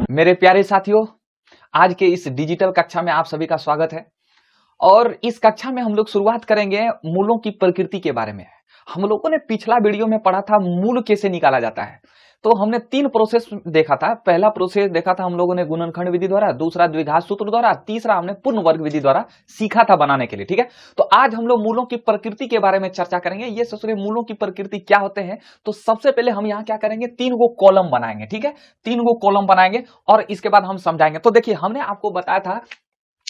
मेरे प्यारे साथियों, आज के इस डिजिटल कक्षा में आप सभी का स्वागत है। और इस कक्षा में हम लोग शुरुआत करेंगे मूलों की प्रकृति के बारे में। हम लोगों ने पिछला वीडियो में पढ़ा था मूल कैसे निकाला जाता है। तो हमने 3 प्रोसेस देखा था। पहला प्रोसेस देखा था हम लोगों ने गुणनखंड विधि द्वारा, दूसरा द्विघात सूत्र द्वारा, तीसरा हमने पूर्ण वर्ग विधि द्वारा सीखा था बनाने के लिए। ठीक है, तो आज हम लोग मूलों की प्रकृति के बारे में चर्चा करेंगे। ये ससुरे मूलों की प्रकृति क्या होते हैं। तो सबसे पहले हम यहाँ क्या करेंगे, 3 गो कॉलम बनाएंगे। ठीक है, 3 गो कॉलम बनाएंगे और इसके बाद हम समझाएंगे। तो देखिए, हमने आपको बताया था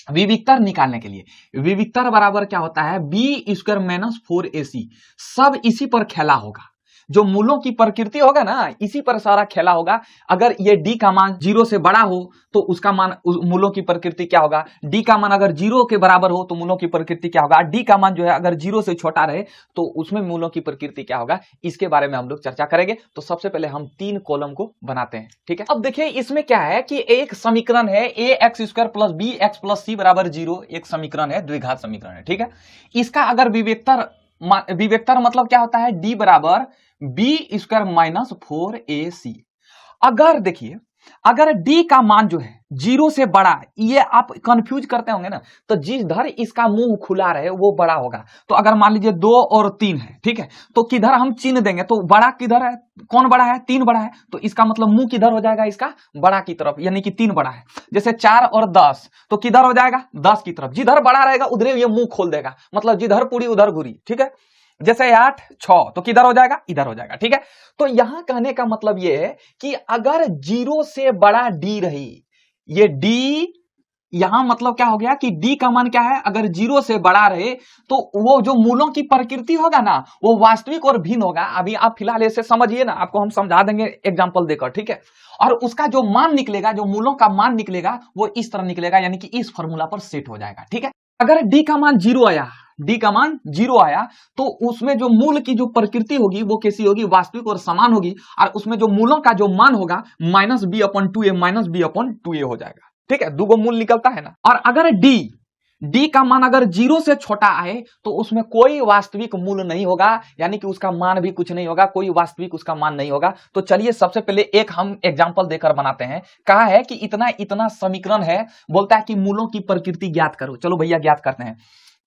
विविक्तर निकालने के लिए विविक्तर बराबर क्या होता है, बी स्क्वायर माइनस 4ac। सब इसी पर खेला होगा। जो मूलों की प्रकृति होगा ना, इसी पर सारा खेला होगा। अगर ये d का मान 0 से बड़ा हो तो उसका मान मूलों की प्रकृति क्या होगा, d का मान अगर 0 के बराबर हो तो मूलों की प्रकृति क्या होगा, d का मान जो है अगर 0 से छोटा रहे तो उसमें मूलों की प्रकृति क्या होगा, इसके बारे में हम लोग चर्चा करेंगे। तो सबसे पहले हम 3 कॉलम को बनाते हैं। ठीक है, अब देखिए इसमें क्या है कि एक समीकरण है ax square plus B X plus C बराबर 0। एक समीकरण है, द्विघात समीकरण है। ठीक है, इसका अगर विवेक्तर मतलब क्या होता है, d बराबर बी स्क्वायर माइनस 4ac। अगर देखिए, अगर d का मान जो है 0 से बड़ा, ये आप कंफ्यूज करते होंगे ना, तो जिधर इसका मुंह खुला रहे वो बड़ा होगा। तो अगर मान लीजिए 2 और 3 है, ठीक है, तो किधर हम चिन्ह देंगे, तो बड़ा किधर है, कौन बड़ा है, 3 बड़ा है। तो इसका मतलब मुंह किधर हो जाएगा, इसका बड़ा की तरफ, यानी कि 3 बड़ा है। जैसे 4 और 10, तो किधर हो जाएगा, 10 की तरफ। जिधर बड़ा रहेगा उधर ये मुंह खोल देगा, मतलब जिधर पूरी उधर घुरी। ठीक है, जैसे 8 6, तो किधर हो जाएगा, इधर हो जाएगा। ठीक है, तो यहां कहने का मतलब यह है कि अगर 0 से बड़ा d रही, ये d यहां मतलब क्या हो गया कि d का मान क्या है, अगर 0 से बड़ा रहे तो वो जो मूलों की प्रकृति होगा ना, वो वास्तविक और भिन्न होगा। अभी आप फिलहाल इसे समझिए ना, आपको हम समझा देंगे एग्जांपल देकर। ठीक है, और उसका जो मान निकलेगा, जो मूलों का मान निकलेगा, वो इस तरह निकलेगा, यानी कि इस फॉर्मूला पर सेट हो जाएगा। ठीक है, अगर d का मान 0 आया, d का मान 0 आया, तो उसमें जो मूल की जो प्रकृति होगी वो कैसी होगी, वास्तविक और समान होगी। और उसमें जो मूलों का जो मान होगा minus b upon 2a, minus b upon 2a हो जाएगा। ठीक है, 2 मूल निकलता है ना। और अगर d का मान अगर 0 से छोटा आए तो उसमें कोई वास्तविक मूल नहीं होगा, यानी कि उसका मान भी कुछ नहीं होगा, कोई वास्तविक उसका मान नहीं होगा। तो चलिए सबसे पहले एक हम एग्जांपल देकर बनाते हैं। कहा है कि इतना इतना समीकरण है, बोलता है कि मूलों की प्रकृति ज्ञात करो। चलो भैया ज्ञात करते हैं।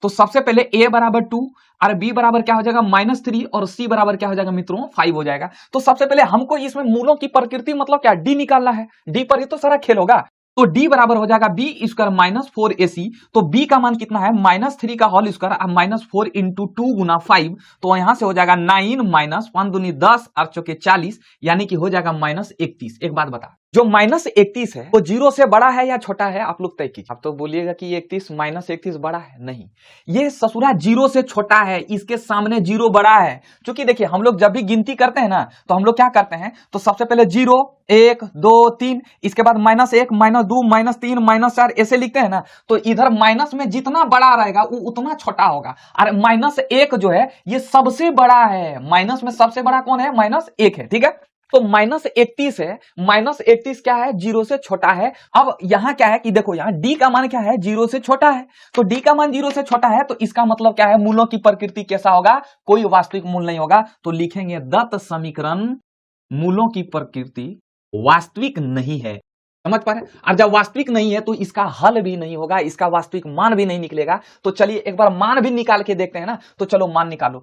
तो सबसे पहले a बराबर 2 और b बराबर क्या हो जाएगा, -3 और c बराबर क्या हो जाएगा मित्रों, 5 हो जाएगा। तो सबसे पहले हमको इसमें मूलों की प्रकृति मतलब क्या, d निकालना है। d पर ही तो सारा खेल होगा। तो d बराबर हो जाएगा बी स्क्वायर माइनस 4ac। तो b का मान कितना है, -3 का होल स्क्वायर और -4 इंटू 2 गुना 5। तो यहां से हो जाएगा 9 माइनस 5 दूनी 10 और चौके 40, यानी कि हो जाएगा -31। एक बात बता, जो -31 है वो 0 से बड़ा है या छोटा है, आप लोग तय कीजिए। आप तो बोलिएगा कि 31 -31 बड़ा है, नहीं, ये ससुरा 0 से छोटा है, इसके सामने 0 बड़ा है। क्योंकि देखिए हम लोग जब भी गिनती करते हैं ना, तो हम लोग क्या करते हैं, तो सबसे पहले 0 1 2 3, इसके बाद -1 -2 -3 -4 ऐसे लिखते हैं ना। तो इधर माइनस में जितना बड़ा रहेगा वो उतना छोटा होगा। और -1 जो है ये सबसे बड़ा है, माइनस में सबसे बड़ा कौन है, -1 है। ठीक है, तो -31 है, -31 क्या है, 0 से छोटा है। अब यहां क्या है कि देखो, यहां d का मान क्या है, 0 से छोटा है। तो d का मान 0 से छोटा है, तो इसका मतलब क्या है, मूलों की प्रकृति कैसा होगा, कोई वास्तविक मूल नहीं होगा। तो लिखेंगे दत्त समीकरण मूलों की प्रकृति वास्तविक नहीं है। समझ पा रहे, और जब वास्तविक नहीं है तो इसका हल भी नहीं होगा, इसका वास्तविक मान भी नहीं निकलेगा। तो चलिए एक बार मान भी निकाल के देखते हैं ना। तो चलो मान निकालो,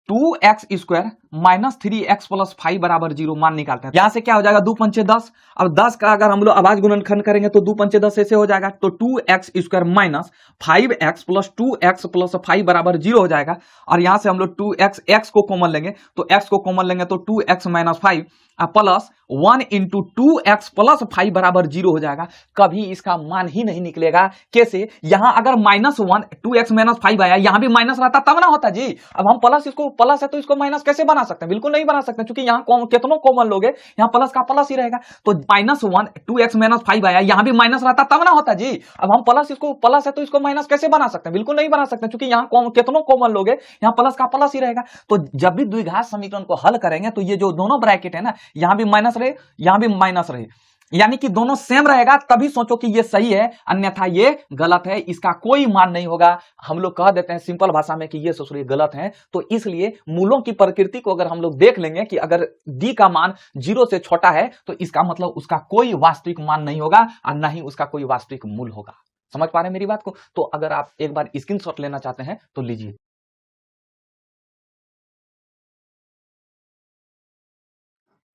2x square minus 3x plus 5 बराबर 0 मान निकालते हैं। यहां से क्या हो जाएगा, 2 पंचे 10। अब 10 का अगर हम लोग आवाज गुणनखंड करेंगे तो 2 पंचे 10 ऐसे हो जाएगा। तो 2x square minus 5x plus 2x plus 5 बराबर 0 हो जाएगा। और यहां से हम लोग 2x x को कॉमन लेंगे, तो x को कॉमन लेंगे तो 2x minus 5 plus 1 into 2x plus 5 बराबर 0 हो जाएगा। कभी इसका मान ही नहीं निकलेगा। कैसे, यहां अगर -1 2x माइनस 5 आया, यहां भी माइनस रहता तब ना होता जी। अब हम प्लस, इसको प्लस है तो इसको माइनस कैसे बना सकते हैं, बिल्कुल नहीं बना सकते, क्योंकि यहां कितनों कॉमन लोगे, यहां प्लस का प्लस ही रहेगा। तो -1 2x माइनस 5 आया, यहां भी माइनस रहता तब ना होता जी। अब हम प्लस, इसको प्लस है तो इसको माइनस कैसे बना सकते हैं, बिल्कुल नहीं बना सकते, क्योंकि यहां कितनों कॉमन लोगे, यहां प्लस का प्लस ही रहेगा। तो जब भी द्विघात समीकरण को हल करेंगे तो ये जो दोनों ब्रैकेट है ना, यहां भी माइनस रहे, यहां भी माइनस रहे, यानी कि दोनों सेम रहेगा तभी सोचो कि ये सही है, अन्यथा ये गलत है, इसका कोई मान नहीं होगा। हम लोग कह देते हैं सिंपल भाषा में कि ये ससुर गलत है। तो इसलिए मूलों की प्रकृति को अगर हम लोग देख लेंगे कि अगर डी का मान 0 से छोटा है तो इसका मतलब उसका कोई वास्तविक मान नहीं होगा और ना ही उसका कोई वास्तविक मूल होगा। समझ पा रहे हैं मेरी बात को? तो अगर आप एक बार स्क्रीनशॉट लेना चाहते हैं तो लीजिए।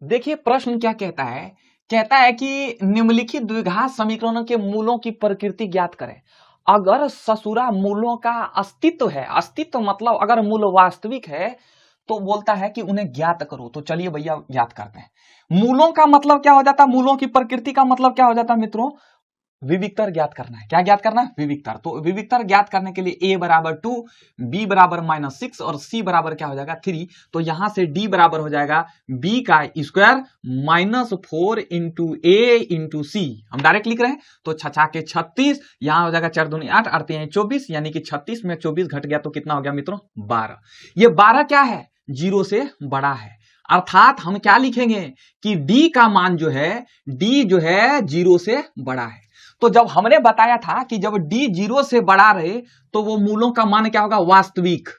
देखिए प्रश्न क्या कहता है, कहता है कि निम्नलिखित द्विघात समीकरणों के मूलों की प्रकृति ज्ञात करें। अगर ससुरा मूलों का अस्तित्व है, अस्तित्व मतलब अगर मूल वास्तविक है तो बोलता है कि उन्हें ज्ञात करो। तो चलिए भैया ज्ञात करते हैं। मूलों का मतलब क्या हो जाता है, मूलों की प्रकृति का मतलब क्या हो जाता है मित्रों, विविक्तर ज्ञात करना है। क्या ज्ञात करना है, विविक्तर। तो विविक्तर ज्ञात करने के लिए a बराबर 2, b बराबर -6 और c बराबर क्या हो जाएगा 3। तो यहां से d बराबर हो जाएगा b का square -4 into a into c। हम डायरेक्ट लिख रहे हैं तो छछा के 36, यहां हो जाएगा 4 दूनी 8, 8 3 24, यानी कि 36 में 24 घट गया तो कितना हो गया मित्रों 12। ये 12 क्या है, 0 से बड़ा है। अर्थात हम क्या लिखेंगे कि d का मान जो है, d जो है 0 से बड़ा है। तो जब हमने बताया था कि जब d 0 से बड़ा रहे तो वो मूलों का मान क्या होगा, वास्तविक,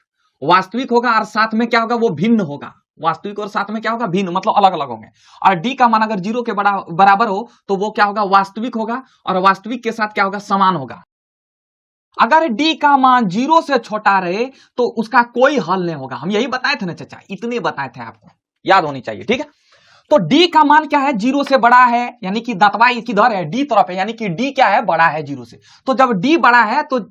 वास्तविक होगा और साथ में क्या होगा, वो भिन्न होगा। वास्तविक और साथ में क्या होगा, भिन्न, मतलब अलग अलग होंगे। और d का मान अगर 0 के बराबर हो तो वो क्या होगा, वास्तविक होगा, और वास्तविक के साथ क्या होगा, समान होगा। अगर d का मान 0 से छोटा रहे तो उसका कोई हल नहीं होगा। हम यही बताए थे ना चाचा, इतने बताए थे, आपको याद होनी चाहिए, ठीक है। तो d का मान क्या है, 0 से बड़ा है, यानी कि दांतवा किधर है, d तरफ है, यानी कि d क्या है, बड़ा है 0 से। तो जब d बड़ा है तो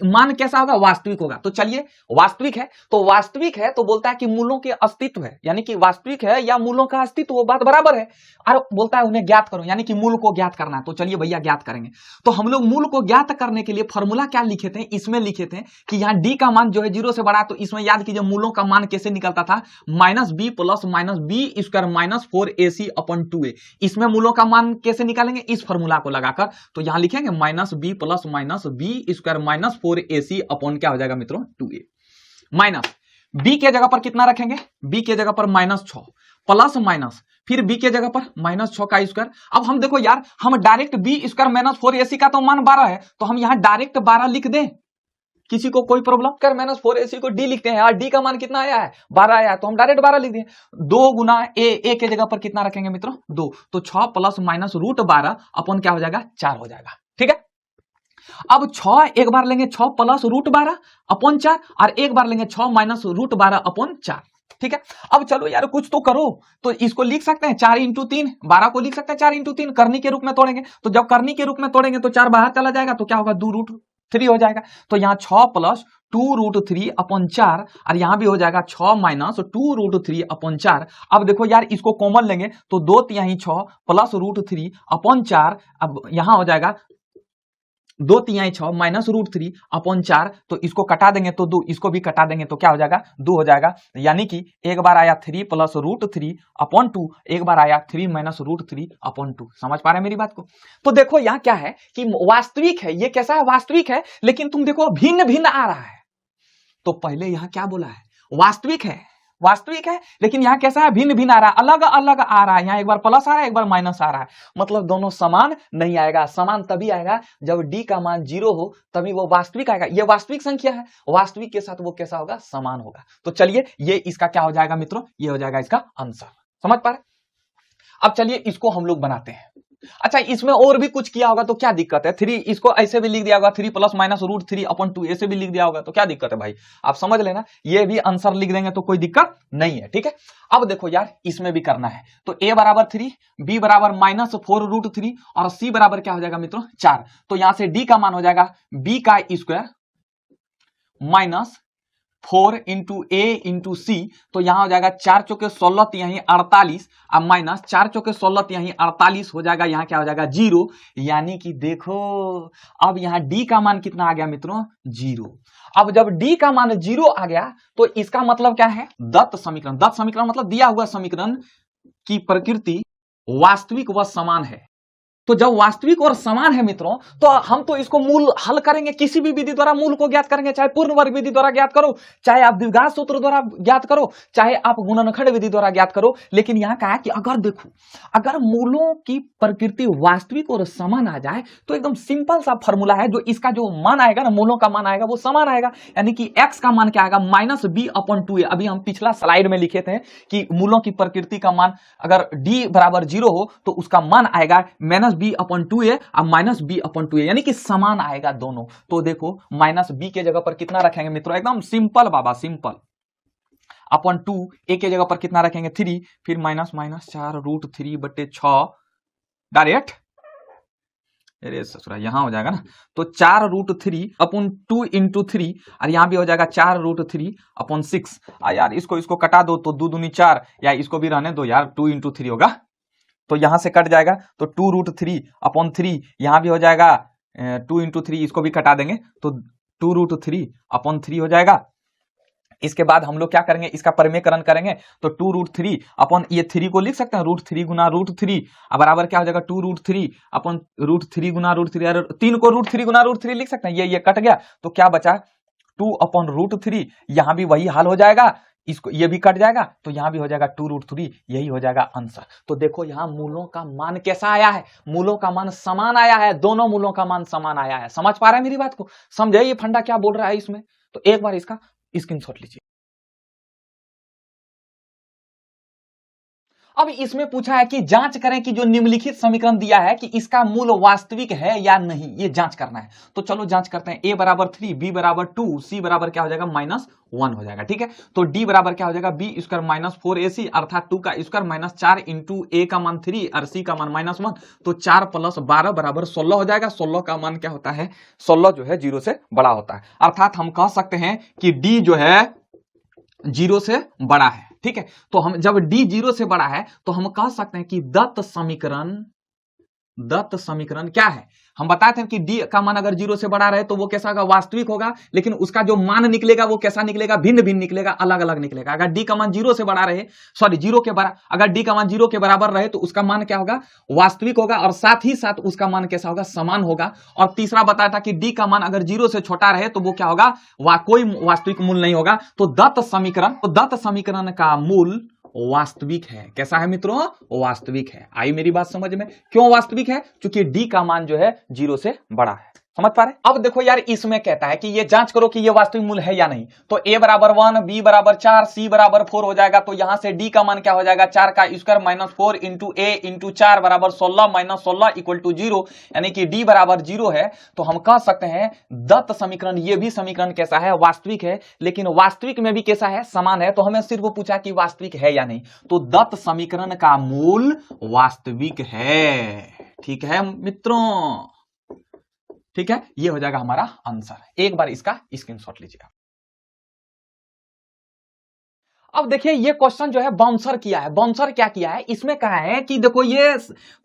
मान कैसा होगा, वास्तविक होगा। तो चलिए वास्तविक है, तो वास्तविक है तो बोलता है कि मूलों के अस्तित्व है, यानी कि वास्तविक है या मूलों का अस्तित्व, वो बात बराबर है। और बोलता है उन्हें ज्ञात करो, यानी कि मूल को ज्ञात करना है। तो चलिए भैया ज्ञात करेंगे। तो हम लोग मूल को ज्ञात करने के लिए फॉर्मूला क्या लिखे थे, इसमें लिखे थे कि यहाँ d का मान जो है 0 से बड़ा है, तो इसमें याद कीजिए मूलों का मान कैसे निकलता था, -b plus -b square -4ac अपन 2a। इसमें मूलों का मान कैसे निकालेंगे, इस फॉर्मूला को लगाकर। तो यहां लिखेंगे -b plus -b square -4ac अपन क्या हो जाएगा मित्रों 2a। माइनस b के जगह पर कितना रखेंगे, b के जगह पर -6 प्लस माइनस फिर b के जगह पर -6 का स्क्वायर। अब हम देखो यार, हम डायरेक्ट b स्क्वायर -4ac का तो मान 12 है, तो हम यहां डायरेक्ट 12 लिख दें, किसी को कोई प्रॉब्लम कर, -4ac को d लिखते हैं यार, d का मान कितना आया है 12 आया है, तो हम डायरेक्ट 12 लिख दें। 2 गुना a के जगह पर कितना रखेंगे मित्रों 2, तो 6 प्लस माइनस √12 अपन क्या हो जाएगा 4 हो जाएगा, ठीक है। अब 6 एक बार लेंगे 6 प्लस √12 अपन 4, और एक बार लेंगे 6 माइनस √12 अपन 4, ठीक है। अब चलो यार कुछ तो करो, तो इसको लिख सकते हैं 4 इंटू 3, 12 को लिख सकते हैं 4 इंटू 3, करनी के रूप में तोड़ेंगे। तो जब करनी के रूप में तोड़ेंगे तो 4 बाहर चला जाएगा, तो क्या होगा 2√3 हो जाएगा। तो यहाँ 6 प्लस 2√3 अपन 4, और यहां भी हो जाएगा 6 माइनस 2√3 अपन 4। अब देखो यार इसको कॉमन लेंगे तो 2 तिहाई 6 प्लस √3 अपन 4, अब यहां हो जाएगा 2 तिहाई 6 माइनस √3 अपन 4, तो इसको कटा देंगे तो 2, इसको भी कटा देंगे तो क्या हो जाएगा 2 हो जाएगा। यानी कि एक बार आया 3 प्लस √3 अपन 2, एक बार आया 3 माइनस √3 अपन 2। समझ पा रहे हैं मेरी बात को? तो देखो यहाँ क्या है कि वास्तविक है, ये कैसा है, वास्तविक है, लेकिन तुम देखो भिन्न भिन्न आ रहा है। तो पहले यहाँ क्या बोला है, वास्तविक है, वास्तविक है, लेकिन यहाँ कैसा है, भिन्न भिन्न आ रहा है, अलग अलग आ रहा है। यहाँ एक बार प्लस आ रहा है, एक बार माइनस आ रहा है, मतलब दोनों समान नहीं आएगा। समान तभी आएगा जब d का मान 0 हो, तभी वो वास्तविक आएगा। ये वास्तविक संख्या है, वास्तविक के साथ वो कैसा होगा, समान होगा। तो चलिए ये इसका क्या हो जाएगा मित्रों, ये हो जाएगा इसका आंसर। समझ पा रहे? अब चलिए इसको हम लोग बनाते हैं। अच्छा इसमें और भी कुछ किया होगा तो क्या दिक्कत है, 3 इसको ऐसे भी लिख दिया होगा, 3 प्लस माइनस √3 अपन 2 ऐसे भी लिख दिया होगा, तो क्या दिक्कत है भाई, आप समझ लेना, ये भी आंसर लिख देंगे तो कोई दिक्कत नहीं है, ठीक है। अब देखो यार इसमें भी करना है, तो a बराबर 3, b बराबर -4√3 और c बराबर क्या हो जाएगा मित्रों 4। तो यहां से d का मान हो जाएगा b का स्क्वायर -4 इंटू a इंटू सी, तो यहां हो जाएगा 4 चौके 16 तिहाई 48, अब माइनस 4 चौके 16 तिहाई 48 हो जाएगा, यहाँ क्या हो जाएगा 0। यानी कि देखो अब यहाँ d का मान कितना आ गया मित्रों 0। अब जब d का मान 0 आ गया तो इसका मतलब क्या है, दत्त समीकरण, दत्त समीकरण मतलब दिया हुआ समीकरण की प्रकृति वास्तविक व समान है। तो जब वास्तविक और समान है मित्रों, तो हम तो इसको मूल हल करेंगे, किसी भी विधि द्वारा मूल को ज्ञात करेंगे, चाहे पूर्ण वर्ग विधि द्वारा ज्ञात करो, चाहे आप द्विघात सूत्र द्वारा ज्ञात करो, चाहे आप गुणनखंड विधि द्वारा ज्ञात करो। लेकिन यहां कहा कि अगर देखो, अगर मूलों की प्रकृति वास्तविक और समान आ जाए तो एकदम सिंपल सा फॉर्मूला है, जो इसका जो मान आएगा ना, मूलों का मान आएगा वो समान आएगा, यानी कि x का मान क्या आएगा -b/2a। अभी हम पिछला स्लाइड में लिखे थे कि मूलों की प्रकृति का मान अगर d बराबर 0 हो तो उसका मान आएगा -b/2a और -b/2a, यानी कि समान आएगा दोनों। तो देखो -b के जगह पर कितना रखेंगे मित्रों, एकदम simple Baba, simple. Upon 2 a के जगह पर कितना रखेंगे 3, फिर -4√3/6 डायरेक्ट, अरे ससुरा यहां हो जाएगा ना, तो 4√3 अपन 2 × 3, और यहां भी हो जाएगा 4√3/6। यार इसको कटा दो तो 2 दूनी 4, या इसको भी रहने दो यार, 2 × 3 होगा तो यहां से कट जाएगा, तो 2√3/3, यहां भी हो जाएगा 2 × 3, इसको भी कटा देंगे तो 2√3/3 हो जाएगा। इसके बाद हम लोग क्या करेंगे, इसका परिमेयकरण करेंगे, तो 2√3 अपन ये 3 को लिख सकते हैं, √3 गुना √3 बराबर क्या हो जाएगा 2√3 अपन √3 गुना √3, 3 को √3 गुना √3 लिख सकते हैं, ये कट गया तो क्या बचा 2/√3। यहां भी वही हाल हो जाएगा, इसको ये भी कट जाएगा तो यहां भी हो जाएगा 2√3, यही हो जाएगा आंसर। तो देखो यहां मूलों का मान कैसा आया है, मूलों का मान समान आया है, दोनों मूलों का मान समान आया है। समझ पा रहे हैं मेरी बात को, समझे ये फंडा क्या बोल रहा है इसमें? तो एक बार इसका स्क्रीनशॉट लीजिए। अब इसमें पूछा है कि जांच करें कि जो निम्नलिखित समीकरण दिया है कि इसका मूल वास्तविक है या नहीं, ये जांच करना है। तो चलो जांच करते हैं। a बराबर 3, b बराबर 2, c बराबर क्या हो जाएगा -1 हो जाएगा, ठीक है। तो d बराबर क्या हो जाएगा b स्क्वायर -4ac, अर्थात 2 का स्क्वायर -4 इंटू a का मान 3 और c का मान -1, तो 4 + 12 बराबर 16 हो जाएगा। 16 का मान क्या होता है, 16 जो है 0 से बड़ा होता है, अर्थात हम कह सकते हैं कि d जो है 0 से बड़ा है, ठीक है। तो हम जब d 0 से बड़ा है तो हम कह सकते हैं कि दत्त समीकरण क्या है। हम बताते हैं कि d का मान अगर 0 से बड़ा रहे तो वो कैसा होगा, वास्तविक होगा, लेकिन उसका जो मान निकलेगा वो कैसा निकलेगा, भिन्न भिन्न निकलेगा, अलग अलग निकलेगा। अगर d का मान 0 से बड़ा रहे, सॉरी 0 के बराबर, अगर d का मान 0 के बराबर रहे तो उसका मान क्या होगा, वास्तविक होगा, और साथ ही साथ उसका मान कैसा होगा, समान होगा। और तीसरा बताया था कि d का मान अगर 0 से छोटा रहे तो वो क्या होगा, कोई वास्तविक मूल नहीं होगा। तो दत्त समीकरण का मूल वास्तविक है। कैसा है मित्रों, वास्तविक है। आई मेरी बात समझ में? क्यों वास्तविक है, क्योंकि d का मान जो है 0 से बड़ा है। समझ पा रहे? अब देखो यार, इसमें कहता है कि ये जांच करो कि ये वास्तविक मूल है या नहीं। तो a बराबर 1, b बराबर 4, c बराबर 4 हो जाएगा। तो यहां से d का मान क्या हो जाएगा, 4 का स्क्वायर -4 इंटू a इंटू 4 बराबर 16 -16 इक्वल टू 0, यानी कि d बराबर 0 है। तो हम कह सकते हैं दत्त समीकरण, ये भी समीकरण कैसा है, वास्तविक है। लेकिन वास्तविक में भी कैसा है, समान है। तो हमें सिर्फ पूछा कि वास्तविक है या नहीं। तो दत्त समीकरण का मूल वास्तविक है। ठीक है मित्रों, ठीक है, ये हो जाएगा हमारा आंसर। एक बार इसका स्क्रीनशॉट लीजिएगा। अब देखिए ये क्वेश्चन जो है बाउंसर किया है। बाउंसर क्या किया है, इसमें कहा है कि देखो ये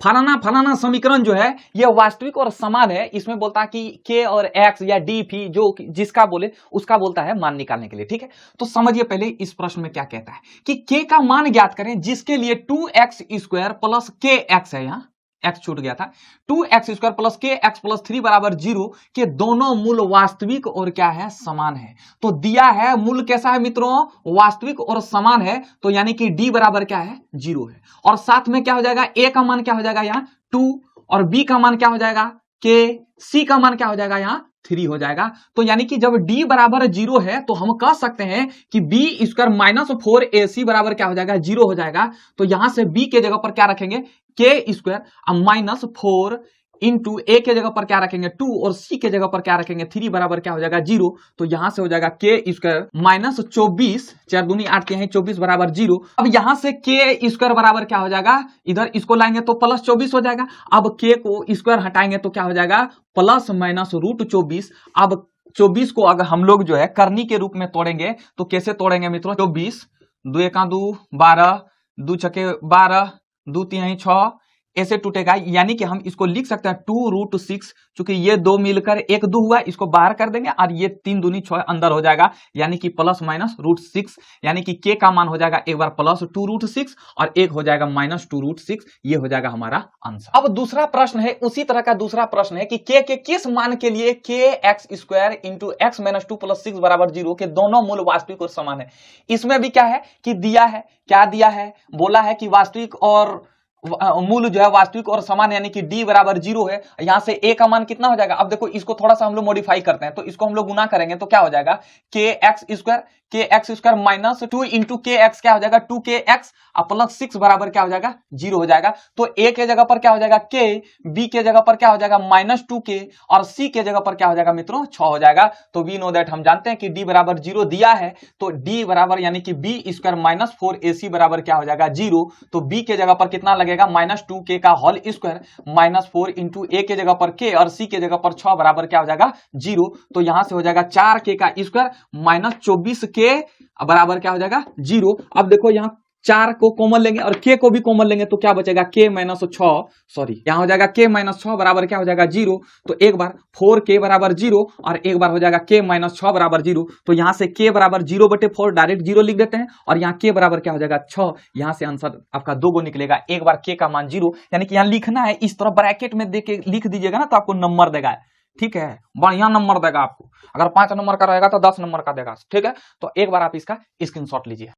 फलाना समीकरण जो है ये वास्तविक और समान है। इसमें बोलता है कि k और x या d फी जो जिसका बोले उसका बोलता है मान निकालने के लिए, ठीक है। तो समझिए पहले इस प्रश्न में क्या कहता है कि k का मान ज्ञात करें जिसके लिए 2x² प्लस kx है, यहाँ x छूट गया था, 2x² प्लस kx प्लस 3 बराबर 0 के दोनों मूल वास्तविक और क्या है, समान है। तो दिया है मूल कैसा है मित्रों, वास्तविक और समान है। तो यानी कि d बराबर क्या है, 0 है। और साथ में क्या हो जाएगा, a का मान क्या हो जाएगा यहाँ 2, और b का मान क्या हो जाएगा k, c का मान क्या हो जाएगा यहाँ 3 हो जाएगा। तो यानी कि जब d बराबर 0 है तो हम कह सकते हैं कि b² -4ac बराबर क्या हो जाएगा, 0 हो जाएगा। तो यहां से b के जगह पर क्या रखेंगे, k² -4 इंटू a के जगह पर क्या रखेंगे 2, और c के जगह पर क्या रखेंगे 3 बराबर क्या हो जाएगा 0। तो यहां से हो जाएगा k² -24, 4 दूनी 8 के हैं 24 बराबर 0। अब यहां से k² बराबर क्या हो जाएगा, इधर इसको लाएंगे तो +24 हो जाएगा। अब k को स्क्वायर हटाएंगे तो क्या हो जाएगा, ±√24। अब 24 को अगर हम लोग जो है करनी के रूप में तोड़ेंगे तो कैसे तोड़ेंगे मित्रों, 24, 2 × 2 12, 2 × 12, 2 × 3 6, ऐसे टूटेगा, यानी कि हम इसको लिख सकते हैं 2√6, चूंकि ये 2 मिलकर 1 2 हुआ, इसको बाहर कर देंगे और ये 3 दूनी 6 अंदर हो जाएगा, यानी कि प्लस माइनस √6, यानी कि के का मान हो जाएगा एक बार प्लस 2√6 और एक हो जाएगा माइनस 2√6। ये हो जाएगा हमारा आंसर। अब दूसरा प्रश्न है, उसी तरह का दूसरा प्रश्न है कि के किस मान के लिए kx² इंटू x माइनस 2 + 6 बराबर 0 के दोनों मूल वास्तविक और समान है। इसमें भी क्या है कि दिया है, क्या दिया है, बोला है कि वास्तविक और मूल जो है वास्तविक और समान, यानी कि d बराबर 0 है। यहां से a का मान कितना हो जाएगा, अब देखो इसको थोड़ा सा हम लोग मॉडिफाई करते हैं, तो इसको हम लोग गुना करेंगे तो क्या हो जाएगा kx² माइनस 2 इंटू kx क्या हो जाएगा 2kx और प्लस 6 बराबर क्या हो जाएगा 0 हो जाएगा। तो a के जगह पर क्या हो जाएगा k, b के जगह पर क्या हो जाएगा -2k और c के जगह पर क्या हो जाएगा मित्रों 6 हो जाएगा। तो वी नो दैट, हम जानते हैं कि d बराबर 0 दिया है, तो d बराबर यानी कि b² माइनस 4ac बराबर क्या हो जाएगा 0। तो b के जगह पर कितना लगेगा -2k का whole square minus 4 into a के जगह पर k और c के जगह पर 6 बराबर क्या हो जाएगा 0। तो यहां से हो जाएगा 4k का स्क्वायर माइनस 24k बराबर क्या हो जाएगा 0। अब देखो यहाँ 4 को कॉमन लेंगे और k को भी कॉमन लेंगे तो क्या बचेगा k माइनस 6, सॉरी यहाँ हो जाएगा k माइनस 6 बराबर क्या हो जाएगा 0। तो एक बार 4k बराबर 0 और एक बार हो जाएगा k माइनस 6 बराबर 0। तो यहाँ से k बराबर 0/4 डायरेक्ट 0 लिख देते हैं और यहाँ k बराबर क्या हो जाएगा 6। यहाँ से आंसर आपका 2 गो निकलेगा, एक बार k का मान 0, यानी कि यहाँ लिखना है इस तरह ब्रैकेट में दे के लिख दीजिएगा ना तो आपको नंबर देगा, ठीक है, बढ़िया नंबर देगा आपको। अगर 5 नंबर का रहेगा तो 10 नंबर का देगा, ठीक है। तो एक बार आप इसका स्क्रीनशॉट लीजिए।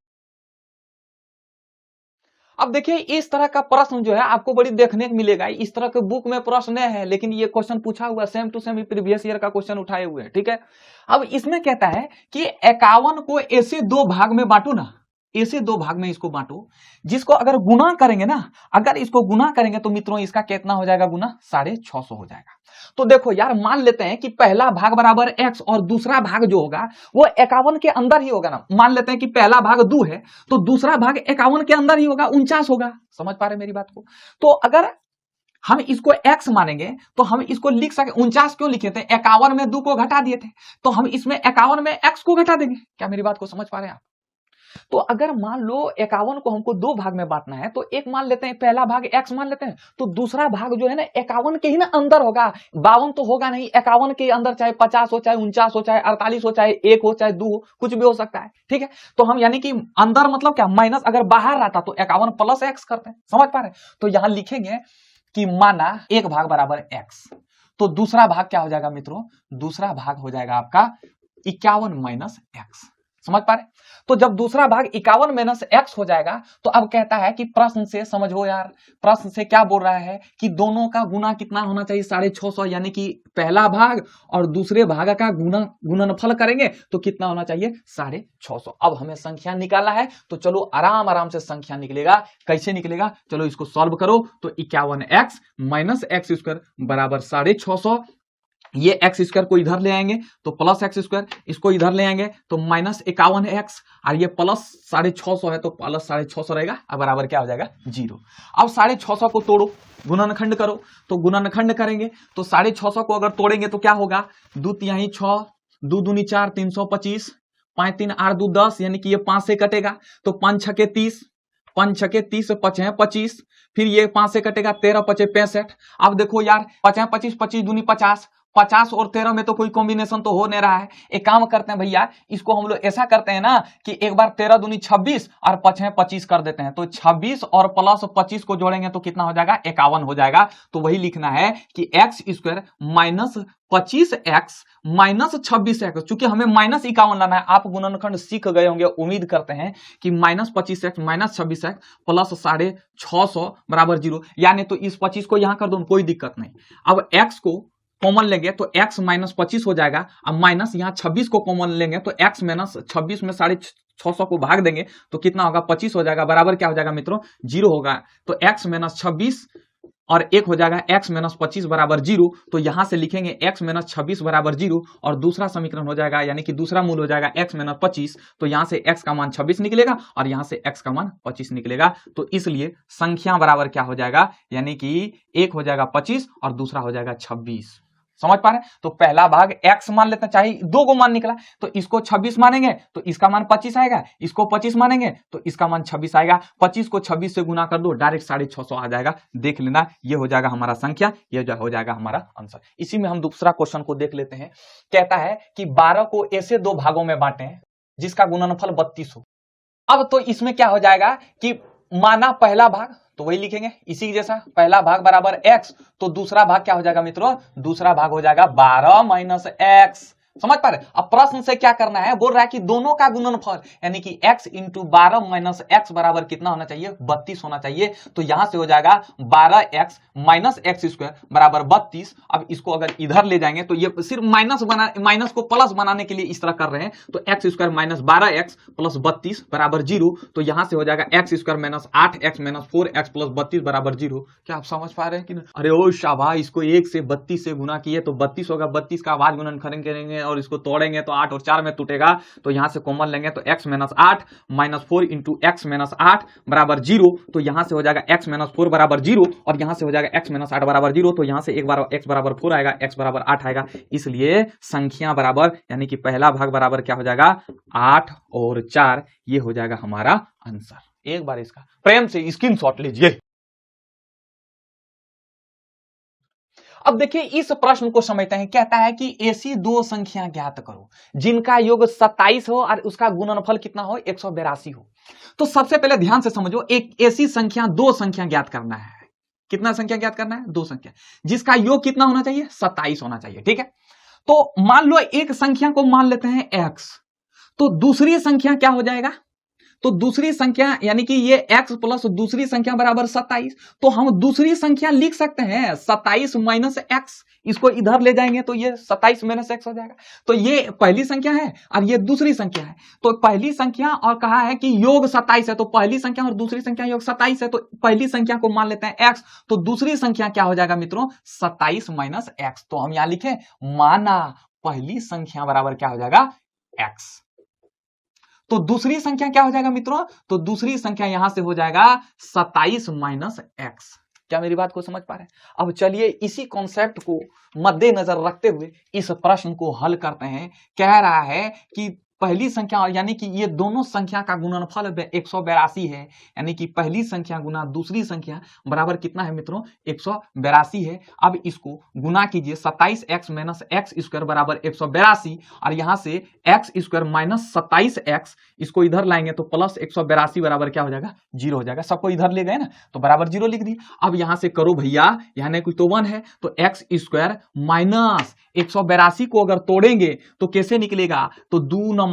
अब देखिए इस तरह का प्रश्न जो है आपको बड़ी देखने को मिलेगा, इस तरह के बुक में प्रश्न है, लेकिन ये क्वेश्चन पूछा हुआ same to same previous year का क्वेश्चन उठाए हुए हैं, ठीक है। अब इसमें कहता है कि 51 को ऐसे 2 भाग में बांटो ना, ऐसे 2 भाग में इसको बांटो जिसको अगर गुना करेंगे ना, अगर इसको गुना करेंगे तो मित्रों इसका कितना हो जाएगा गुना 650 हो जाएगा। तो देखो यार मान लेते हैं कि पहला भाग बराबर x और दूसरा भाग जो होगा वो 51 के अंदर ही होगा ना। मान लेते हैं कि पहला भाग 2 है तो दूसरा भाग 51 के अंदर ही होगा, 49 होगा। समझ पा रहे मेरी बात को? तो अगर हम इसको x मानेंगे तो हम इसको लिख सके 49 क्यों लिखे थे, 51 में 2 को घटा दिए थे, तो हम इसमें 51 में x को घटा देंगे। क्या मेरी बात को समझ पा रहे हैं आप? तो अगर मान लो 51 को हमको 2 भाग में बांटना है तो एक मान लेते हैं, पहला भाग x मान लेते हैं, तो दूसरा भाग जो है ना 51 के ही ना अंदर होगा, 52 तो होगा नहीं, 51 के अंदर चाहे 50 हो, चाहे 49 हो, चाहे 48 हो, चाहे 1 हो, चाहे 2 हो, कुछ भी हो सकता है, ठीक है। तो हम यानी कि अंदर मतलब क्या माइनस, अगर बाहर रहता तो 51 प्लस x करते हैं। समझ पा रहे? तो यहां लिखेंगे कि माना एक भाग बराबर x, तो दूसरा भाग क्या हो जाएगा मित्रों, दूसरा भाग हो जाएगा आपका 51 माइनस x। समझ पा रहे? तो जब दूसरा भाग 51 माइनस x हो जाएगा तो अब कहता है कि प्रश्न से समझो यार, प्रश्न से क्या बोल रहा है कि दोनों का गुना कितना होना चाहिए 650, यानी कि पहला भाग और दूसरे भाग का गुणनफल करेंगे तो कितना होना चाहिए 650। अब हमें संख्या निकालना है तो चलो आराम आराम से संख्या निकलेगा। कैसे निकलेगा, चलो इसको सॉल्व करो। तो 51x माइनस x² बराबर 650, ये x² को इधर ले आएंगे तो प्लस x², इसको इधर ले आएंगे तो माइनस 51x, और ये प्लस 650 है तो प्लस 650 रहेगा, अब बराबर क्या हो जाएगा 0। अब 650 को तोड़ो, गुणनखंड करो, तो गुणनखंड करेंगे तो 650 को अगर तोड़ेंगे तो क्या होगा, 2 तिहाई 6, 2 दूनी 4, 325, 5 3 8 2 10, यानी कि ये 5 से कटेगा तो 5 6 30, 5 6 30, 5 है 25, फिर ये 5 से कटेगा 13 5 65। अब देखो यार 5 है 25, 25 दूनी 50, 50 और 13 में तो कोई कॉम्बिनेशन तो हो नहीं रहा है। एक काम करते हैं भैया, इसको हम लोग ऐसा करते हैं ना कि एक बार 13 दूनी 26 और 5 है 25 कर देते हैं, तो 26 और प्लस 25 को जोड़ेंगे तो कितना हो जाएगा 51 हो जाएगा। तो वही लिखना है कि x² minus 25x minus 26x, चूंकि हमें माइनस 51 लाना है। आप गुणनखंड सीख गए होंगे, उम्मीद करते हैं कि minus 25x minus 26x plus 650 बराबर 0, यानी तो इस 25 को यहां कर दो, कोई दिक्कत नहीं। अब x को कॉमन लेंगे तो x माइनस 25 हो जाएगा, अब माइनस यहाँ 26 को कॉमन लेंगे तो x माइनस 26 में 650 को भाग देंगे तो कितना होगा 25 हो जाएगा, बराबर क्या हो जाएगा मित्रों 0 होगा। तो x माइनस 26 और 1 हो जाएगा x माइनस 25 बराबर 0। तो यहां से लिखेंगे x माइनस 26 बराबर 0 और दूसरा समीकरण हो जाएगा, यानी कि दूसरा मूल हो जाएगा x माइनस 25। तो यहां से x का मान 26 निकलेगा और यहां से x का मान 25 निकलेगा। तो इसलिए संख्या बराबर क्या हो जाएगा, यानी कि एक हो जाएगा 25 और दूसरा हो जाएगा 26। समझ पा रहे हैं? तो पहला भाग x मान लेते हैं, चाहे दो को मान निकला तो इसको 26 मानेंगे तो इसका मान 25 आएगा, इसको 25 मानेंगे तो इसका मान 26 आएगा। 25 को 26 से गुना कर दो, डायरेक्ट 650 आ जाएगा। देख लेना, ये हो जाएगा हमारा संख्या, ये हो जाएगा हमारा आंसर। इसी में हम दूसरा क्वेश्चन को देख लेते हैं। कहता है कि 12 को ऐसे दो भागों में बांटे जिसका गुणनफल 32 हो। अब तो इसमें क्या हो जाएगा कि माना पहला भाग, तो वही लिखेंगे इसी जैसा, पहला भाग बराबर x, तो दूसरा भाग क्या हो जाएगा मित्रों, दूसरा भाग हो जाएगा 12 माइनस x। समझ पा रहे? अब प्रश्न से क्या करना है, बोल रहा है कि दोनों का गुणनफल यानी कि x इंटू 12 माइनस x बराबर कितना होना चाहिए, 32 होना चाहिए। तो यहां से हो जाएगा 12x माइनस एक्स स्क्वायर बराबर 32। अब इसको अगर इधर ले जाएंगे तो ये सिर्फ माइनस को प्लस बनाने के लिए इस तरह कर रहे हैं, तो x square minus 12x plus 32 बराबर 0। तो यहां से हो जाएगा X square minus 8x minus 4x plus 32 बराबर 0। क्या आप समझ पा रहे हैं कि नहीं? अरे ओ शाबाश, इसको 1 से 32 से गुना किए तो 32 होगा, 32 का आवाज गुणन करेंगे और इसको तोड़ेंगे तो 8 और 4 में टूटेगा, तो यहां से कॉमन लेंगे तो x minus 8 minus 4 into x minus 8 बराबर 0। तो यहां से हो जाएगा x माइनस 4 बराबर 0 और यहां से हो जाएगा x माइनस 8 बराबर 0। तो यहां से एक बार x बराबर 4 आएगा, x बराबर 8 आएगा। इसलिए संख्या बराबर यानी कि पहला भाग बराबर क्या हो जाएगा, 8 और 4, ये हो जाएगा हमारा आंसर। एक बार इसका प्रेम से स्क्रीनशॉट लीजिए। अब देखिए इस प्रश्न को समझते हैं। कहता है कि ऐसी दो संख्या ज्ञात करो जिनका योग 27 हो और उसका गुणनफल कितना हो, 182 हो। तो सबसे पहले ध्यान से समझो, एक ऐसी संख्या, दो संख्या ज्ञात करना है। कितना संख्या ज्ञात करना है, दो संख्या, जिसका योग कितना होना चाहिए, 27 होना चाहिए। ठीक है, तो मान लो एक संख्या को मान लेते हैं x, तो दूसरी संख्या क्या हो जाएगा, तो दूसरी संख्या यानी कि ये x प्लस दूसरी संख्या बराबर 27। तो हम दूसरी संख्या लिख सकते हैं 27 माइनस x, इसको इधर ले जाएंगे तो ये 27 माइनस x हो जाएगा। तो ये पहली संख्या है और ये दूसरी संख्या है। तो पहली संख्या और कहा है कि योग 27 है, तो पहली संख्या और दूसरी संख्या योग 27 है, तो पहली संख्या को मान लेते हैं x, तो दूसरी संख्या क्या हो जाएगा मित्रों, 27 माइनस x। तो हम यहां लिखे माना पहली संख्या बराबर क्या हो जाएगा, x। तो दूसरी संख्या क्या हो जाएगा मित्रों, तो दूसरी संख्या यहां से हो जाएगा 27 माइनस एक्स। क्या मेरी बात को समझ पा रहे हैं? अब चलिए इसी कॉन्सेप्ट को मद्देनजर रखते हुए इस प्रश्न को हल करते हैं। कह रहा है कि पहली संख्या यानी कि ये दोनों संख्या का गुणनफल 182 है, यानी कि पहली संख्या गुना दूसरी संख्या बराबर कितना है मित्रों, 182 है। अब इसको गुना कीजिए, 27x माइनस एक्स स्क्वायर बराबर 182 और यहां से एक्स स्क्वायर माइनस 27x, इसको इधर लाएंगे तो प्लस 182 बराबर क्या हो जाएगा, 0 हो जाएगा। सबको इधर ले गए ना तो बराबर 0 लिख दिया। अब यहां से करो भैया, यहां कुछ तो 1 है, तो एक्स स्क्वायर माइनस 182 को अगर तोड़ेंगे तो कैसे निकलेगा, तो 2 9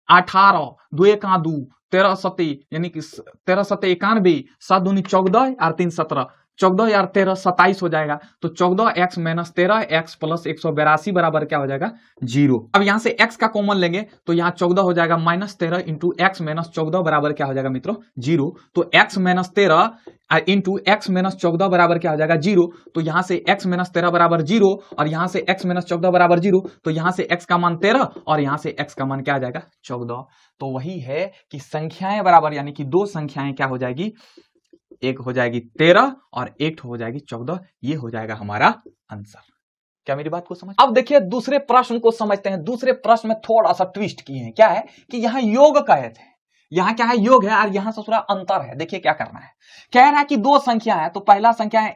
18, 2 1 2, 13 7 यानी कि 13 7 91, 7 दूनी 14 और 3 17, 14 यार 13 27 हो जाएगा। तो 14x माइनस 13x प्लस 182 बराबर क्या हो जाएगा, 0। अब यहां से x का कॉमन लेंगे तो यहां 14 हो जाएगा, माइनस 13 इंटू एक्स माइनस 14 बराबर क्या हो जाएगा मित्रों, 0। तो x minus 13 into x minus 14 बराबर क्या हो जाएगा, 0। तो यहां से x माइनस 13 बराबर 0 और यहां से x माइनस 14 बराबर 0। तो यहां से x का मान 13 और यहां से x का मान क्या आ जाएगा, 14। तो वही है कि संख्याएं बराबर यानी कि दो संख्याएं क्या हो जाएगी, एक हो जाएगी 13 और एक हो जाएगी 14। ये हो जाएगा हमारा आंसर। क्या मेरी बात को समझ? अब देखिए दूसरे प्रश्न को समझते हैं। दूसरे प्रश्न में थोड़ा सा ट्विस्ट किए हैं। क्या है कि यहां योग कहे थे, यहां क्या है, योग है और यहां से थोड़ा अंतर है। देखिए क्या करना है, कह रहा है कि दो संख्या है, तो पहला संख्या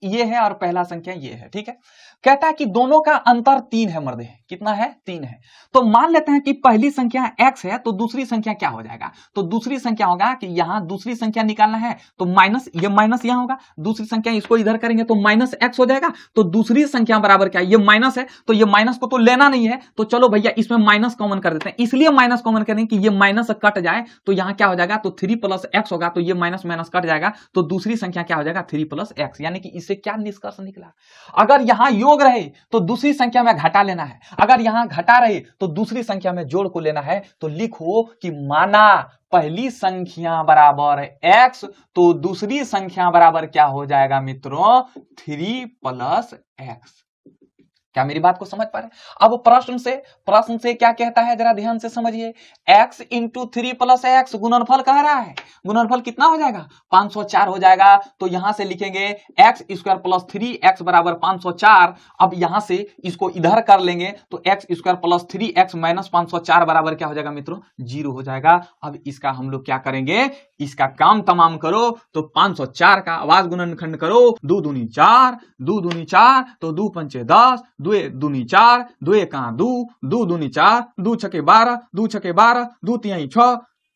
ये है और पहला संख्या ये है। ठीक है, कहता है कि दोनों का अंतर 3 है मर्दे, कितना है, 3 है। तो मान लेते हैं कि पहली संख्या x है, तो दूसरी संख्या क्या हो जाएगा, तो दूसरी संख्या होगा कि यहां दूसरी संख्या निकालना है तो माइनस, ये माइनस यहां होगा, दूसरी संख्या इसको इधर करेंगे तो माइनस x हो जाएगा। तो दूसरी संख्या बराबर क्या है, ये माइनस है, तो ये माइनस को तो लेना नहीं है, तो चलो भैया इसमें माइनस कॉमन कर देते हैं। इसलिए माइनस कॉमन करें कि ये माइनस कट जाए, तो यहां क्या हो जाएगा, तो 3 प्लस x होगा, तो ये माइनस माइनस कट जाएगा, तो दूसरी संख्या क्या हो जाएगा, 3 प्लस x। यानी कि इससे क्या निष्कर्ष निकला, अगर यहां योग रहे तो दूसरी संख्या में घटा लेना है, अगर यहां घटा रहे तो दूसरी संख्या में जोड़ को लेना है। तो लिखो कि माना पहली संख्या बराबर x, तो दूसरी संख्या बराबर क्या हो जाएगा मित्रों, 3 प्लस x। क्या मेरी बात को समझ पा रहे? अब प्रश्न से क्या कहता है, जरा ध्यान से समझिए। x इंटू 3 प्लस एक्स गुणनफल कह रहा है। गुणनफल कितना हो जाएगा? 504 हो जाएगा। तो यहां से लिखेंगे एक्स स्क्वायर प्लस 3x बराबर 504। अब यहां से इसको इधर कर लेंगे तो x square plus 3x minus 504 बराबर क्या हो जाएगा मित्रों? 0 हो जाएगा। अब इसका हम लोग क्या करेंगे, इसका काम तमाम करो तो 504 का आवाज गुणनखंड करो। 2 दूनी 4, 2 दूनी 4, तो 2 पंचे 10, 2 दूनी 4, 2 का 2, 2 दूनी 4, 2 छके 12, 2 छके 12, 2 तिहाई 6,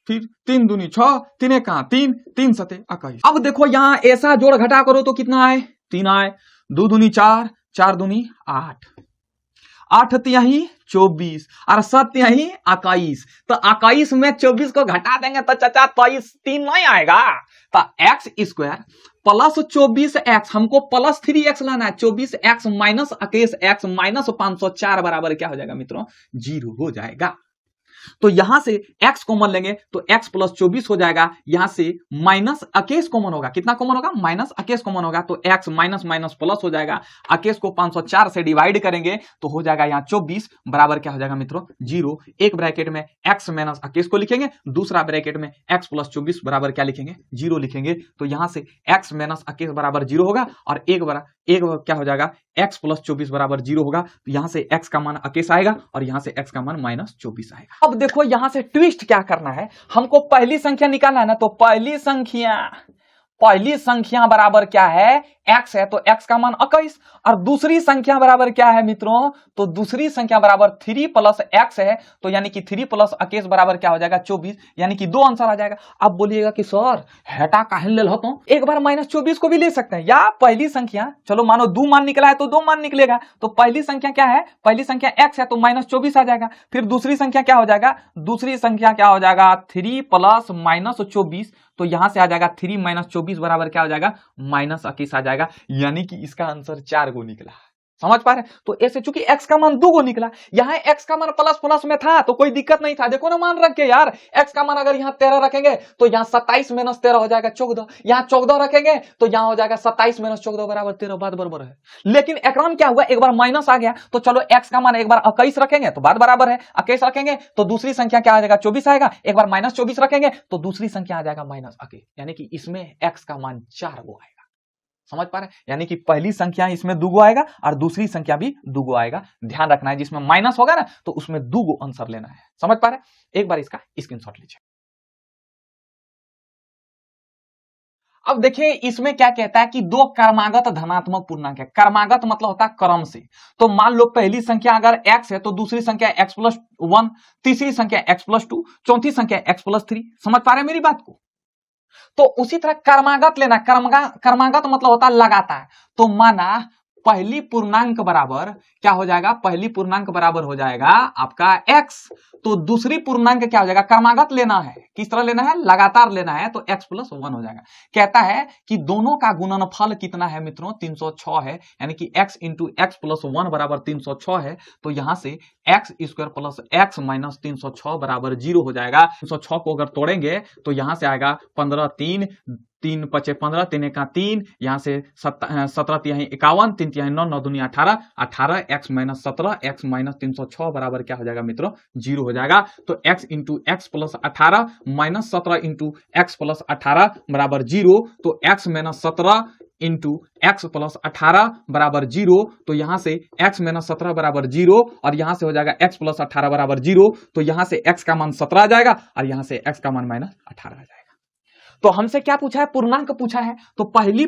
फिर 3 दूनी 6, 3 का 3, 3 सते 21। अब देखो यहाँ ऐसा जोड़ घटा करो तो कितना आए? 3 आए। 2 दूनी 4, 4 दूनी 8, 8 तिहाई 24 और 7 तिहाई 21। तो 21 में 24 को घटा देंगे तो चाचा 3 नहीं आएगा। तो एक्स स्क्वायर प्लस 24x, हमको प्लस 3x लाना है। 24x माइनस 21x माइनस 504 बराबर क्या हो जाएगा मित्रों? 0 हो जाएगा। तो यहां से x कॉमन लेंगे तो x प्लस 24 हो जाएगा। यहां से माइनस 21 कॉमन होगा। कितना कॉमन होगा? माइनस 21 कॉमन होगा। तो x माइनस माइनस प्लस हो जाएगा। 21 को 504 से डिवाइड करेंगे तो हो जाएगा यहाँ 24 बराबर क्या हो जाएगा मित्रों? 0। एक ब्रैकेट में x माइनस 21 को लिखेंगे, दूसरा ब्रैकेट में x प्लस 24 बराबर क्या लिखेंगे? 0 लिखेंगे। तो यहां से x माइनस 21 बराबर 0 होगा और एक क्या हो जाएगा? x प्लस 24 बराबर 0 होगा। तो यहां से x का मान 21 आएगा और यहां से x का मान माइनस 24 आएगा। अब देखो यहां से ट्विस्ट क्या करना है, हमको पहली संख्या निकालना है ना। तो पहली संख्या बराबर क्या है? x है। तो x का मान 21 और दूसरी संख्या बराबर क्या है मित्रों? तो दूसरी संख्या बराबर 3 प्लस x है। तो यानी कि 3 प्लस 21 बराबर क्या हो जाएगा? 24। यानी कि 2 आंसर आ जाएगा। अब बोलिएगा कि सर हेटा काहे ले लो, तो एक बार माइनस 24 को भी ले सकते हैं, या पहली संख्या, चलो मानो 2 मान निकला है तो 2 मान निकलेगा। तो पहली संख्या क्या है? पहली संख्या x है तो माइनस 24 आ जाएगा। फिर दूसरी संख्या क्या हो जाएगा? दूसरी संख्या क्या हो जाएगा? 3 प्लस माइनस 24। तो यहां से आ जाएगा 3 माइनस 24 बराबर क्या हो जाएगा? माइनस 21 आ जाएगा। यानी कि इसका आंसर 4 गो निकला। समझ पा रहे? तो ऐसे चूंकि x का मान 2 गो निकला, यहाँ x का मान प्लस प्लस में था तो कोई दिक्कत नहीं था। देखो ना मान रख के यार, x का मान अगर यहाँ 13 रखेंगे तो यहाँ 27 माइनस 13 हो जाएगा 14। यहाँ 14 रखेंगे तो यहाँ हो जाएगा 27 माइनस 14 बराबर 13। बात बराबर है। लेकिन एकराम क्या हुआ, एक बार माइनस आ गया तो चलो x का मान एक बार 21 रखेंगे तो बात बराबर है। 21 रखेंगे तो दूसरी संख्या क्या आ जाएगा? 24 आएगा। एक बार माइनस 24 रखेंगे तो दूसरी संख्या आ जाएगा माइनस 21। यानी कि इसमें x का मान 4 गो आएगा। समझ पा रहे? यानी कि पहली संख्या इसमें 2 गो आएगा और दूसरी संख्या भी 2 गो आएगा। ध्यान रखना है, जिसमें माइनस होगा ना तो उसमें 2 गो आंसर लेना है। समझ पा रहे? एक बार इसका स्क्रीनशॉट लीजिए। अब देखिए इसमें क्या कहता है कि 2 क्रमागत धनात्मक पूर्णांक है। क्रमागत मतलब होता है क्रम से। तो मान लो पहली संख्या अगर x है तो दूसरी संख्या x प्लस 1, तीसरी संख्या x प्लस 2, चौथी संख्या x प्लस 3। समझ पा रहे मेरी बात को? तो उसी तरह क्रमागत लेना। क्रमागत मतलब होता है लगातार। तो माना पहली पूर्णांक बराबर क्या हो जाएगा? पहली पूर्णांक बराबर हो जाएगा आपका x। तो दूसरी पूर्णांक क्या हो जाएगा? क्रमागत लेना है। किस तरह लेना है? लगातार लेना है। तो x प्लस 1 हो जाएगा। कहता है कि दोनों का गुणनफल कितना है मित्रों? 306 है। यानी कि x इंटू एक्स प्लस 1 बराबर 306 है। तो यहां से x square plus x minus 306 बराबर 0 हो जाएगा। 306 को अगर तोड़ेंगे तो यहां से आएगा 15 3, 3 पचे 15, 3 का 3, यहां से 17 तिहाई 51, 3 तिहाई 9, 9 दूनी 18, 18 x माइनस 17 x माइनस 306 बराबर क्या हो जाएगा मित्रों? 0 हो जाएगा। तो x into x plus 18 minus 17 into x plus 18 बराबर 0। तो x minus 17 into x plus 18 बराबर 0। तो यहां से x माइनस 17 बराबर 0 और यहां से हो जाएगा x प्लस 18 बराबर 0। तो यहां से x का मान 17 आ जाएगा और यहां से x का मान माइनस 18 आ जाएगा। तो हमसे क्या पूछा है? पूर्णांक पूछा है। तो पहली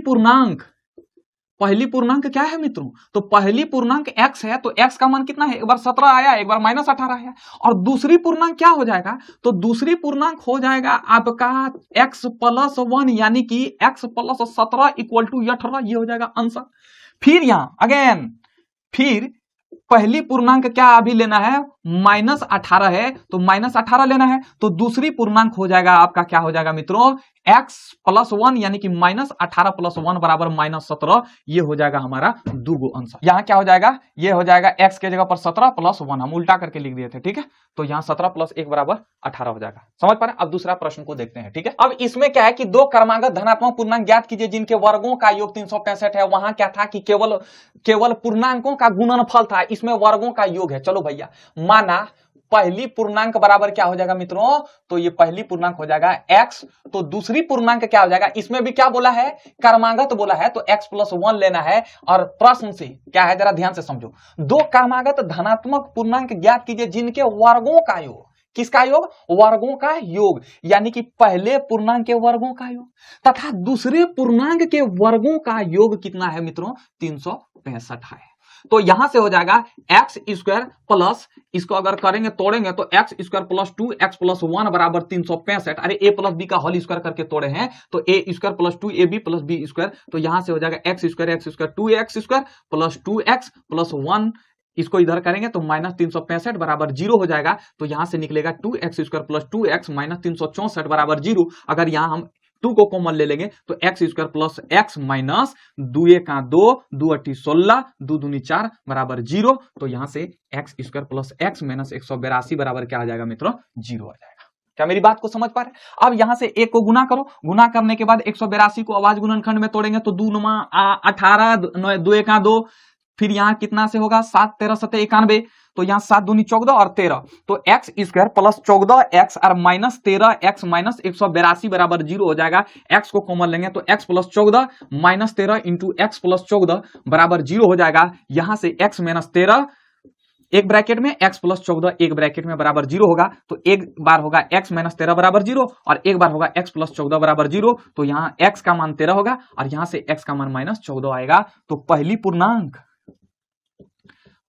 पूर्णांक क्या है मित्रों? तो पहली पूर्णांक x है। तो x का मान कितना है? एक बार 17 आया, एक बार माइनस 18 आया। और दूसरी पूर्णांक क्या हो जाएगा? तो दूसरी पूर्णांक हो जाएगा आपका x प्लस 1, यानी कि x प्लस 17 इक्वल टू 18। ये हो जाएगा आंसर। फिर यहां अगेन फिर पहली पूर्णांक क्या अभी लेना है? माइनस 18 है तो माइनस 18 लेना है। तो दूसरी पूर्णांक हो जाएगा आपका क्या हो जाएगा मित्रों? x प्लस 1 यानी कि -18 प्लस 1 बराबर -17, ये हो जाएगा हमारा दूगो आंसर। यहाँ क्या हो जाएगा, ये हो जाएगा x के जगह पर 17 प्लस 1, हम उल्टा करके लिख दिए थे, ठीक है। तो यहाँ 17 प्लस 1 बराबर 18 हो जाएगा, समझ पा रहे हैं। अब दूसरा प्रश्न को देखते हैं, ठीक है। अब इसमें क्या है कि दो क्रमांक धनात्मक पूर्णांक ज्ञात कीजिए जिनके वर्गों का योग 365 है। वहां क्या था कि केवल पूर्णांकों का गुणनफल था, इसमें वर्गों का योग है। चलो भैया, माना पहली पूर्णांक बराबर क्या हो जाएगा मित्रों, तो ये पहली पूर्णांक हो जाएगा x, तो दूसरी पूर्णांक क्या हो जाएगा, इसमें भी क्या बोला है, क्रमागत बोला है, तो x प्लस 1 लेना है। और प्रश्न से क्या है, जरा ध्यान से समझो, दो क्रमागत धनात्मक पूर्णांक ज्ञात कीजिए जिनके वर्गों का योग, किसका योग, वर्गों का योग, यानी कि पहले पूर्णांक के वर्गों का योग तथा दूसरे पूर्णांक के वर्गों का योग कितना है मित्रों, 365 है। तो यहां से हो जाएगा एक्स स्क्वायर प्लस, इसको अगर करेंगे तोड़ेंगे तो x square plus 2x plus 1 बराबर 365। अरे ए प्लस बी का होल स्क्वायर करके तोड़े हैं तो A square plus 2ab plus B square, तो यहां से हो जाएगा X square 2x square plus 2x plus 1, इसको इधर करेंगे तो -365 बराबर 0 हो जाएगा। तो यहां से निकलेगा 2x square plus 2x minus 364 बराबर 0। अगर यहां हम 2 को कॉमन ले लेंगे तो x square plus x minus 2 का 2, 2 अठी 16, 2 दूनी 4 बराबर 0। तो यहां से x square plus x minus 182 बराबर क्या आ जाएगा मित्रों, 0 आ जाएगा। क्या मेरी बात को समझ पा रहे। अब यहां से एक को गुना करो, गुना करने के बाद 182 को अभाज्य गुणनखंड में तोड़ेंगे तो 2 9 18, 2 का 2, फिर यहाँ कितना से होगा 7 13 7 91, तो यहाँ 7 दूनी 14 और 13, तो एक्स स्क्वायर प्लस 14x और माइनस 13x माइनस 182 बराबर 0 हो जाएगा। x को कॉमन लेंगे तो x plus 14 minus 13 into x plus 14 बराबर 0 हो जाएगा। यहां से x माइनस 13 एक ब्रैकेट में, x प्लस 14 एक ब्रैकेट में बराबर 0 होगा। तो एक बार होगा x माइनस 13 बराबर 0 और एक बार होगा x प्लस 14 बराबर 0। तो यहाँ x का मान 13 होगा और यहां से x का मान माइनस 14 आएगा। तो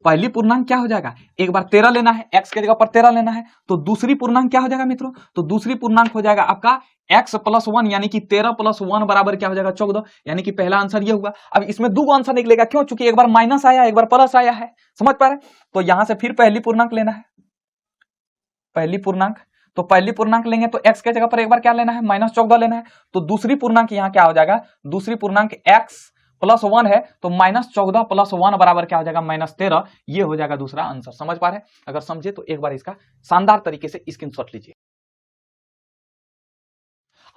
पहली पूर्णांक क्या हो जाएगा, एक बार 13 लेना है, x के जगह पर 13 लेना है। तो दूसरी पूर्णांक क्या हो जाएगा मित्रों, तो दूसरी पूर्णांक हो जाएगा आपका x प्लस 1 यानी कि 13 प्लस 1 बराबर क्या हो जाएगा 14, यानी कि पहला आंसर ये हुआ। अब इसमें दो आंसर निकलेगा, क्यों, चूंकि एक बार माइनस आया एक बार प्लस आया है, समझ पा रहे। तो यहां से फिर पहली पूर्णांक लेना है, पहली पूर्णांक, तो पहली पूर्णांक लेंगे तो x के जगह पर एक बार क्या लेना है, -14 लेना है। तो दूसरी पूर्णांक यहाँ क्या हो जाएगा, दूसरी पूर्णांक x प्लस 1 है तो -14 प्लस 1 बराबर क्या हो जाएगा -13, ये हो जाएगा दूसरा आंसर। समझ पा रहे हैं, अगर समझे तो एक बार इसका शानदार तरीके से स्क्रीनशॉट लीजिए।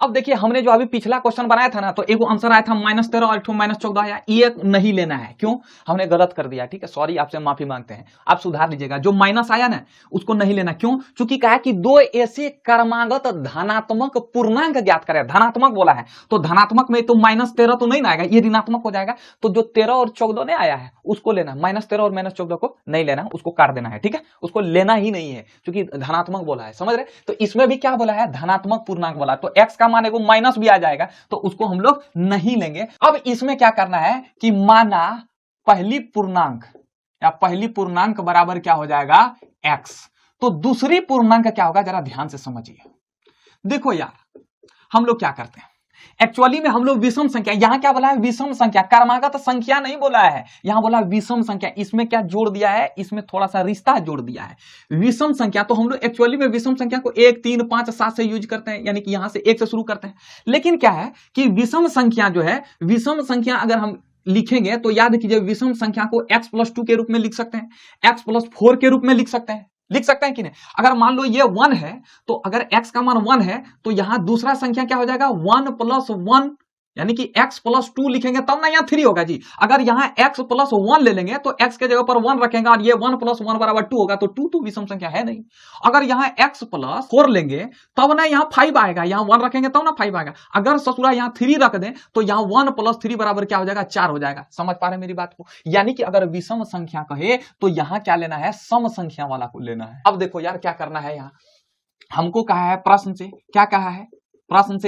अब देखिए, हमने जो अभी पिछला क्वेश्चन बनाया था ना, तो एक आंसर आया था -13 और एक -14 आया, ये नहीं लेना है, क्यों, हमने गलत कर दिया, ठीक है, सॉरी, आपसे माफी मांगते हैं, आप सुधार लीजिएगा। जो माइनस आया ना उसको नहीं लेना, क्यों, चूंकि कहा है कि दो ऐसे क्रमागत धनात्मक पूर्णांक ज्ञात करें, धनात्मक बोला है तो धनात्मक में तो -13 तो नहीं ना आएगा, ये ऋणात्मक हो जाएगा। तो जो 13 और 14 ने आया है उसको लेना, -13 और -14 को नहीं लेना, उसको काट देना है, ठीक है, उसको लेना ही नहीं है क्योंकि धनात्मक बोला है, समझ रहे। तो इसमें भी क्या बोला है, धनात्मक पूर्णांक बोला, तो x का मान एगो माइनस भी आ जाएगा तो उसको हम लोग नहीं लेंगे। अब इसमें क्या करना है कि माना पहली पूर्णांक बराबर क्या हो जाएगा x, तो दूसरी पूर्णांक क्या होगा, जरा ध्यान से समझिए। देखो यार, हम लोग क्या करते हैं, एक्चुअली में हम लोग विषम संख्या, यहां क्या बोला है, विषम संख्या, क्रमागत संख्या नहीं बोला है, यहां बोला विषम संख्या। इसमें क्या जोड़ दिया है, इसमें थोड़ा सा रिश्ता जोड़ दिया है, विषम संख्या। तो हम लोग एक्चुअली में विषम संख्या को 1 3 5 7 से यूज करते हैं, यानी कि यहां से 1 से शुरू करते हैं। लेकिन क्या है कि विषम संख्या जो है, विषम संख्या अगर हम लिखेंगे तो याद कीजिए, विषम संख्या को x प्लस 2 के रूप में लिख सकते हैं, x प्लस 4 के रूप में लिख सकते हैं कि नहीं। अगर मान लो ये 1 है तो अगर x का मान 1 है तो यहां दूसरा संख्या क्या हो जाएगा 1 प्लस 1, यानी कि x प्लस 2 लिखेंगे तब ना यहाँ 3 होगा जी। अगर यहाँ x प्लस 1 ले लेंगे तो x के जगह पर 1 रखेंगे और ये 1 प्लस 1 बराबर 2 होगा, तो 2 तो विषम संख्या है नहीं। अगर यहाँ x प्लस 4 लेंगे तब ना यहाँ 5 आएगा, यहाँ 1 रखेंगे तब ना 5 आएगा। अगर ससुरा यहाँ 3 रख दें तो यहाँ 1 प्लस 3 बराबर क्या हो जाएगा 4 हो जाएगा। समझ पा रहे मेरी बात को, यानी कि अगर विषम संख्या कहे तो यहाँ क्या लेना है, सम संख्या वाला को लेना है। अब देखो यार क्या करना है, यहाँ हमको कहा है प्रश्न से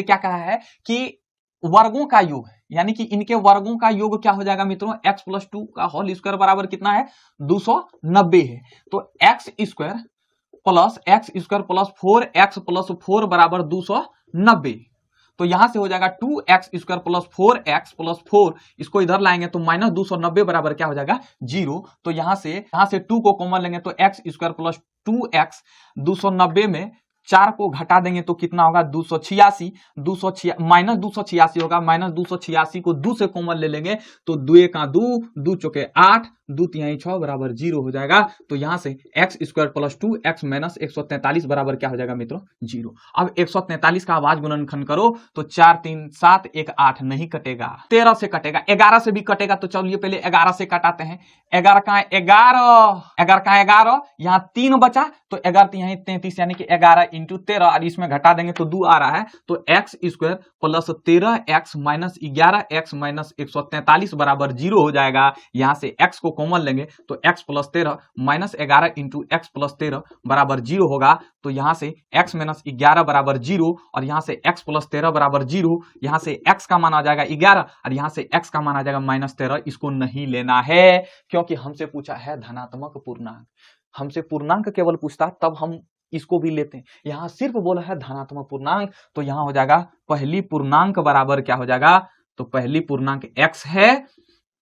क्या कहा है कि वर्गों का योग, यानी कि इनके वर्गों का योग क्या हो जाएगा मित्रों, x प्लस 2 का होल स्क्वायर बराबर कितना है 290 है। तो x square plus 4x plus 4 बराबर 290। तो यहां से हो जाएगा 2x square plus 4x plus 4, इसको इधर लाएंगे तो माइनस 290 बराबर क्या हो जाएगा 0। तो यहां से 2 को कॉमन लेंगे तो x स्क्वायर प्लस 2x 290 में 4 को घटा देंगे तो कितना होगा 286, माइनस 286 होगा। माइनस 286 को 2 से कॉमन ले लेंगे तो 2 का 2, 2 चौके 8, 2 तिहाई 6 बराबर 0 हो जाएगा। तो यहां से x square plus 2 x minus 143 बराबर क्या हो जाएगा मित्रों 0। अब 143 का आवाज गुणनखंड करो तो 4 3 7 1 8 नहीं कटेगा, 13 से कटेगा, 11 से भी कटेगा। तो चलिए पहले 11 से कटाते हैं। 11 का 11, 11 का 11, यहाँ 3 बचा तो 11 तिहाई 33 यानी कि 11 इंटू 13 और इसमें घटा देंगे तो 2 आ रहा है। तो x square plus 13 x minus 11 x minus 143 बराबर 0 हो जाएगा। यहां से एक्स को कॉमन लेंगे तो x plus 13 minus 11 into x plus 13 बराबर 0 होगा। तो यहां से एक्स माइनस 11 बराबर 0 और यहां से एक्स प्लस 13 बराबर 0। यहां से एक्स का मान आ जाएगा 11 और यहां से एक्स का मान आ जाएगा माइनस 13। इसको नहीं लेना है क्योंकि हमसे पूछा है धनात्मक पूर्णांक। हमसे पूर्णांक केवल पूछता तब हम इसको भी लेते हैं। यहां सिर्फ बोला है धनात्मक पूर्णांक, तो यहां हो जाएगा पहली पूर्णांक बराबर क्या हो जाएगा, तो पहली पूर्णांक x है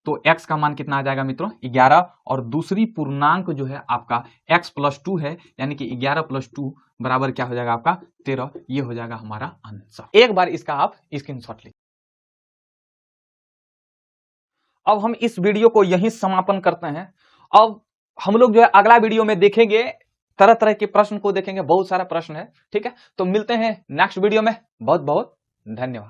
तो x का मान कितना आ जाएगा मित्रों 11 और दूसरी पूर्णांक जो है आपका x प्लस 2 है यानी कि 11 प्लस 2 बराबर क्या हो जाएगा आपका 13। ये हो जाएगा हमारा आंसर। एक बार इसका आप स्क्रीनशॉट लीजिए। अब हम इस वीडियो को यहीं समापन करते हैं। अब हम लोग जो है अगला वीडियो में देखेंगे, तरह तरह के प्रश्न को देखेंगे, बहुत सारा प्रश्न है। ठीक है, तो मिलते हैं नेक्स्ट वीडियो में। बहुत बहुत धन्यवाद।